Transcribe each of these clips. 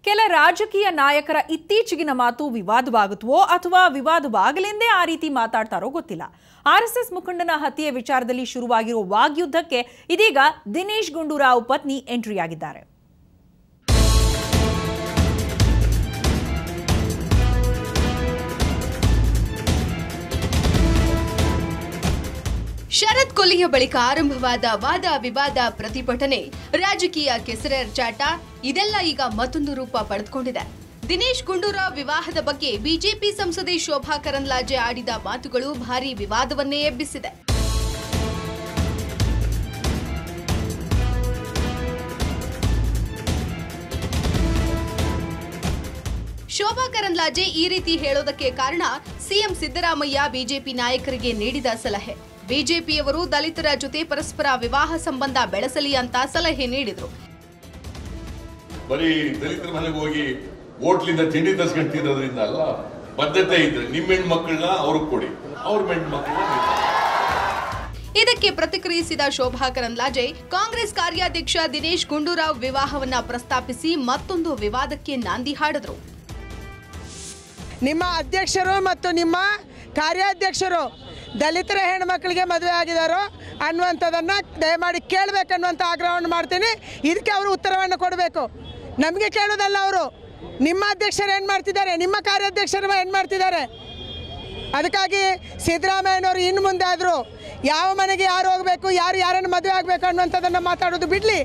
ಕೆಲ ರಾಜಕೀಯ ನಾಯಕರ ಇತ್ತೀಚೆಗಿನ ಮಾತು ವಿವಾದವಾಗುತ್ತವೋ ಅಥವಾ ವಿವಾದವಾಗಲೆಂದೇ ಆ ರೀತಿ ಮಾತಾಡ್ತಾರೋ ಗೊತ್ತಿಲ್ಲ. ಆರ್ಎಸ್ಎಸ್ ಮುಖಂಡನ ಹತ್ಯೆ ವಿಚಾರದಲ್ಲಿ ಶುರುವಾಗಿರೋ ವಾಗ್ಯುದ್ಧಕ್ಕೆ ಇದೀಗ ದಿನೇಶ್ ಗುಂಡೂರಾವ್ ಪತ್ನಿ ಎಂಟ್ರಿಯಾಗಿದ್ದಾರೆ. ಶರತ್ ಕೊಲೆಯ ಬಳಿಕ ಆರಂಭವಾದ ವಾದ ವಿವಾದ, ಪ್ರತಿಭಟನೆ, ರಾಜಕೀಯ ಕೆಸರೆರಚಾಟ ಇದೆಲ್ಲ ಈಗ ಮತ್ತೊಂದು ರೂಪ ಪಡೆದುಕೊಂಡಿದೆ. ದಿನೇಶ್ ಗುಂಡೂರಾವ್ ವಿವಾಹದ ಬಗ್ಗೆ ಬಿಜೆಪಿ ಸಂಸದೆ ಶೋಭಾ ಕರಂದ್ಲಾಜೆ ಆಡಿದ ಮಾತುಗಳು ಭಾರೀ ವಿವಾದವನ್ನೇ ಎಬ್ಬಿಸಿದೆ. ಶೋಭಾ ಕರಂದ್ಲಾಜೆ ಈ ರೀತಿ ಹೇಳೋದಕ್ಕೆ ಕಾರಣ ಸಿಎಂ ಸಿದ್ದರಾಮಯ್ಯ ಬಿಜೆಪಿ ನಾಯಕರಿಗೆ ನೀಡಿದ ಸಲಹೆ. ಬಿಜೆಪಿಯವರು ದಲಿತರ ಜೊತೆ ಪರಸ್ಪರ ವಿವಾಹ ಸಂಬಂಧ ಬೆಳೆಸಲಿ ಅಂತ ಸಲಹೆ ನೀಡಿದ್ರು. ಬರೀ ದಲಿತರ ಮನೆಗೆ ಹೋಗಿ ಹೋಟ್ಲಿಂದ ತಿಂಡಿ ತರಿಸ್ಕೊಂಡು ತಿನ್ನೋದ್ರಿಂದ ಅಲ್ಲ, ಬದ್ಧತೆ ಇದ್ರೆ ನಿಮ್ಮ ಹೆಣ್ಮಕ್ಳನ್ನ ಅವ್ರಿಗೆ ಕೊಡಿ, ಅವ್ರ ಹೆಣ್ಮಕ್ಳನ್ನ. ಇದಕ್ಕೆ ಪ್ರತಿಕ್ರಿಯಿಸಿದ ಶೋಭಾ ಕರಂದ್ಲಾಜೆ ಕಾಂಗ್ರೆಸ್ ಕಾರ್ಯಾಧ್ಯಕ್ಷ ದಿನೇಶ್ ಗುಂಡೂರಾವ್ ವಿವಾಹವನ್ನ ಪ್ರಸ್ತಾಪಿಸಿ ಮತ್ತೊಂದು ವಿವಾದಕ್ಕೆ ನಾಂದಿ ಹಾಡಿದ್ರು. ನಿಮ್ಮ ಅಧ್ಯಕ್ಷರು ಮತ್ತು ನಿಮ್ಮ ಕಾರ್ಯಾಧ್ಯಕ್ಷರು ದಲಿತರ ಹೆಣ್ಮಕ್ಳಿಗೆ ಮದುವೆ ಆಗಿದ್ದಾರೋ ಅನ್ನುವಂಥದ್ದನ್ನು ದಯಮಾಡಿ ಕೇಳಬೇಕನ್ನುವಂಥ ಆಗ್ರಹವನ್ನು ಮಾಡ್ತೀನಿ. ಇದಕ್ಕೆ ಅವರು ಉತ್ತರವನ್ನು ಕೊಡಬೇಕು, ನಮಗೆ ಕೇಳೋದಲ್ಲ. ಅವರು ನಿಮ್ಮ ಅಧ್ಯಕ್ಷರು ಏನು ಮಾಡ್ತಿದ್ದಾರೆ, ನಿಮ್ಮ ಕಾರ್ಯಾಧ್ಯಕ್ಷರು ಏನು ಮಾಡ್ತಿದ್ದಾರೆ. ಅದಕ್ಕಾಗಿ ಸಿದ್ದರಾಮಯ್ಯನವರು ಇನ್ನು ಮುಂದೆ ಆದರೂ ಯಾವ ಮನೆಗೆ ಯಾರು ಹೋಗಬೇಕು, ಯಾರನ್ನು ಮದುವೆ ಆಗಬೇಕು ಅನ್ನುವಂಥದ್ದನ್ನು ಮಾತಾಡೋದು ಬಿಡಲಿ.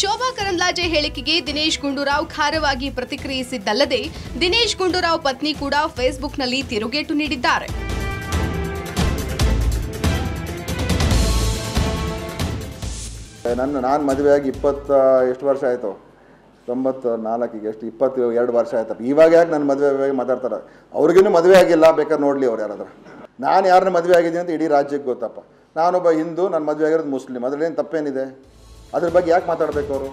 ಶೋಭಾ ಕರಂದ್ಲಾಜೆ ಹೇಳಿಕೆಗೆ ದಿನೇಶ್ ಗುಂಡೂರಾವ್ ಖಾರವಾಗಿ ಪ್ರತಿಕ್ರಿಯಿಸಿದ್ದಲ್ಲದೆ ದಿನೇಶ್ ಗುಂಡೂರಾವ್ ಪತ್ನಿ ಕೂಡ ಫೇಸ್ಬುಕ್ನಲ್ಲಿ ತಿರುಗೇಟು ನೀಡಿದ್ದಾರೆ. ನಾನು ಮದುವೆಯಾಗಿ ಎಷ್ಟು ವರ್ಷ ಆಯಿತು, 94ಗೆ ಎಷ್ಟು 22 ವರ್ಷ ಆಯ್ತಪ್ಪ. ಇವಾಗ ಯಾಕೆ ನನ್ನ ಮದುವೆ ಮಾತಾಡ್ತಾರೆ? ಅವ್ರಿಗೇನು ಮದುವೆ ಆಗಿಲ್ಲ, ಬೇಕಾದ್ರೆ ನೋಡಲಿ ಅವ್ರು ಯಾರಾದ್ರೂ. ನಾನು ಯಾರನ್ನ ಮದುವೆ ಆಗಿದ್ದೀನಿ ಅಂತ ಇಡೀ ರಾಜ್ಯಕ್ಕೆ ಗೊತ್ತಪ್ಪ. ನಾನೊಬ್ಬ ಹಿಂದೂ, ನನ್ನ ಮದುವೆ ಆಗಿರೋದು ಮುಸ್ಲಿಂ, ಅದರಲ್ಲೇನು ತಪ್ಪೇನಿದೆ? ಅದ್ರ ಬಗ್ಗೆ ಯಾಕೆ ಮಾತಾಡಬೇಕು ಅವರು?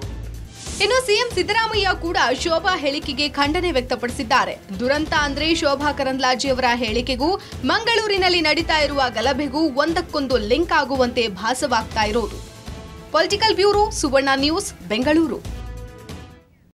ಇನ್ನು ಸಿಎಂ ಸಿದ್ದರಾಮಯ್ಯ ಕೂಡ ಶೋಭಾ ಹೇಳಿಕೆಗೆ ಖಂಡನೆ ವ್ಯಕ್ತಪಡಿಸಿದ್ದಾರೆ. ದುರಂತ ಅಂದ್ರೆ ಶೋಭಾ ಕರಂದ್ಲಾಜೆಯವರ ಹೇಳಿಕೆಗೂ ಮಂಗಳೂರಿನಲ್ಲಿ ನಡೀತಾ ಇರುವ ಗಲಭೆಗೂ ಒಂದಕ್ಕೊಂದು ಲಿಂಕ್ ಆಗುವಂತೆ ಭಾಸವಾಗ್ತಾ ಇರೋದು. ಪೊಲಿಟಿಕಲ್ ಬ್ಯೂರೋ, ಸುವರ್ಣ ನ್ಯೂಸ್, ಬೆಂಗಳೂರು.